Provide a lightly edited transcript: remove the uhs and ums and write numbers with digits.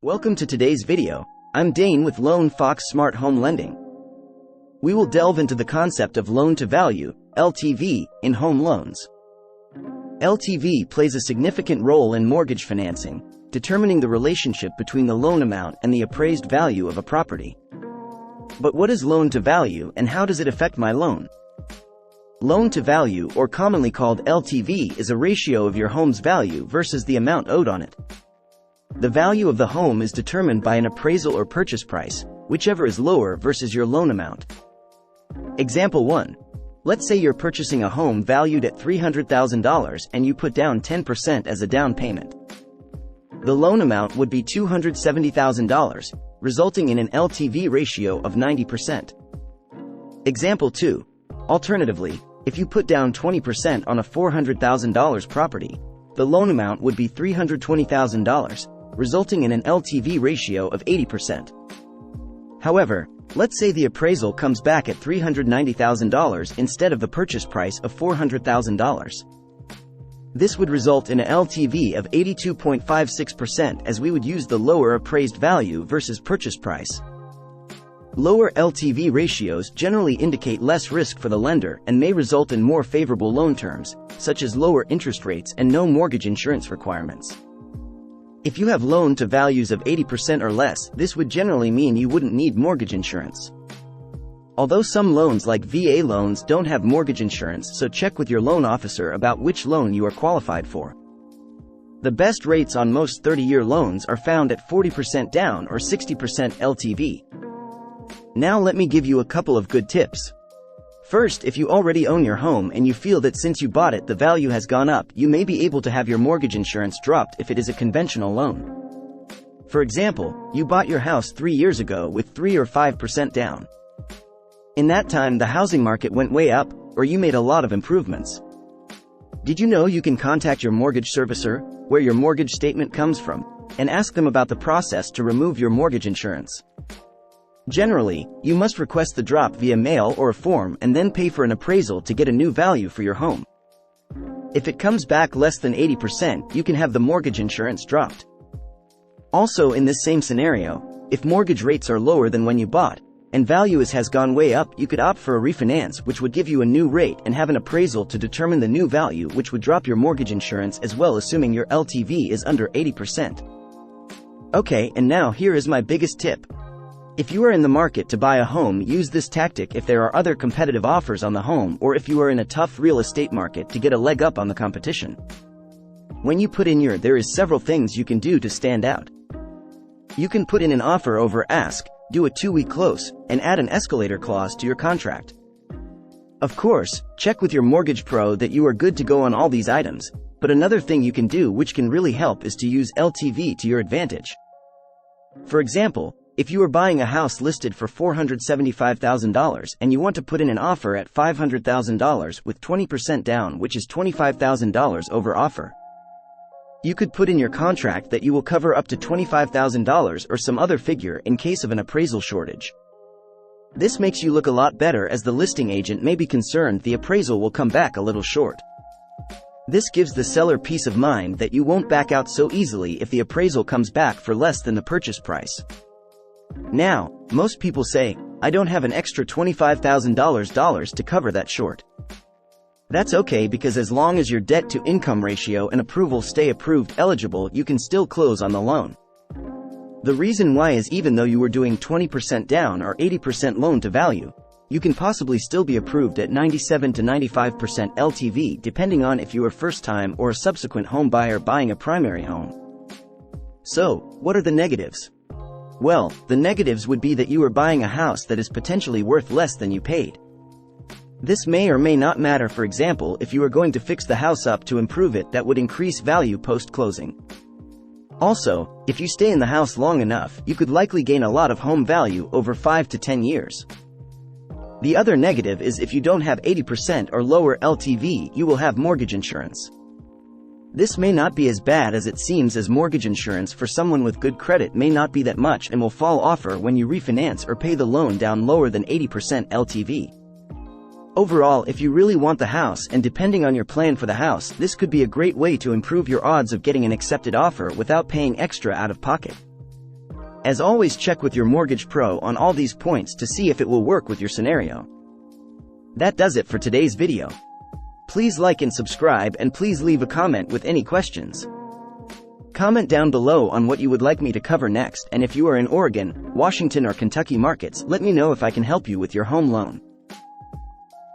Welcome to today's video. I'm Dane with Dane-Smart Home Lending. We will delve into the concept of loan-to-value, LTV, in home loans. LTV plays a significant role in mortgage financing, determining the relationship between the loan amount and the appraised value of a property. But what is loan-to-value and how does it affect my loan? Loan-to-value, or commonly called LTV, is a ratio of your home's value versus the amount owed on it. The value of the home is determined by an appraisal or purchase price, whichever is lower versus your loan amount. Example 1. Let's say you're purchasing a home valued at $300,000 and you put down 10% as a down payment. The loan amount would be $270,000, resulting in an LTV ratio of 90%. Example 2. Alternatively, if you put down 20% on a $400,000 property, the loan amount would be $320,000, resulting in an LTV ratio of 80%. However, let's say the appraisal comes back at $390,000 instead of the purchase price of $400,000. This would result in an LTV of 82.56%, as we would use the lower appraised value versus purchase price. Lower LTV ratios generally indicate less risk for the lender and may result in more favorable loan terms, such as lower interest rates and no mortgage insurance requirements. If you have loan-to-values of 80% or less, this would generally mean you wouldn't need mortgage insurance. Although some loans like VA loans don't have mortgage insurance, so check with your loan officer about which loan you are qualified for. The best rates on most 30-year loans are found at 40% down or 60% LTV. Now let me give you a couple of good tips. First, if you already own your home and you feel that since you bought it the value has gone up, you may be able to have your mortgage insurance dropped if it is a conventional loan. For example, you bought your house 3 years ago with 3 or 5% down. In that time the housing market went way up, or you made a lot of improvements. Did you know you can contact your mortgage servicer, where your mortgage statement comes from, and ask them about the process to remove your mortgage insurance? Generally, you must request the drop via mail or a form and then pay for an appraisal to get a new value for your home. If it comes back less than 80%, you can have the mortgage insurance dropped. Also, in this same scenario, if mortgage rates are lower than when you bought, and value has gone way up, you could opt for a refinance, which would give you a new rate, and have an appraisal to determine the new value, which would drop your mortgage insurance as well, assuming your LTV is under 80%. Okay, and now here is my biggest tip. If you are in the market to buy a home, use this tactic if there are other competitive offers on the home, or if you are in a tough real estate market to get a leg up on the competition. When you put in there is several things you can do to stand out. You can put in an offer over ask, do a 2-week close, and add an escalator clause to your contract. Of course, check with your mortgage pro that you are good to go on all these items, but another thing you can do which can really help is to use LTV to your advantage. For example, if you are buying a house listed for $475,000 and you want to put in an offer at $500,000 with 20% down, which is $25,000 over offer, you could put in your contract that you will cover up to $25,000 or some other figure in case of an appraisal shortage. This makes you look a lot better, as the listing agent may be concerned the appraisal will come back a little short. This gives the seller peace of mind that you won't back out so easily if the appraisal comes back for less than the purchase price. Now, most people say, I don't have an extra $25,000 to cover that short. That's okay, because as long as your debt-to-income ratio and approval stay approved eligible, you can still close on the loan. The reason why is even though you were doing 20% down or 80% loan-to-value, you can possibly still be approved at 97 to 95% LTV, depending on if you are first-time or a subsequent home buyer buying a primary home. So, what are the negatives? Well, the negatives would be that you are buying a house that is potentially worth less than you paid. This may or may not matter. For example, if you are going to fix the house up to improve it, that would increase value post-closing. Also, if you stay in the house long enough, you could likely gain a lot of home value over 5 to 10 years. The other negative is if you don't have 80% or lower LTV, you will have mortgage insurance. This may not be as bad as it seems, as mortgage insurance for someone with good credit may not be that much and will fall offer when you refinance or pay the loan down lower than 80% LTV. Overall, if you really want the house and depending on your plan for the house, this could be a great way to improve your odds of getting an accepted offer without paying extra out of pocket. As always, check with your mortgage pro on all these points to see if it will work with your scenario. That does it for today's video. Please like and subscribe, and please leave a comment with any questions. Comment down below on what you would like me to cover next, and if you are in Oregon, Washington or Kentucky markets, let me know if I can help you with your home loan.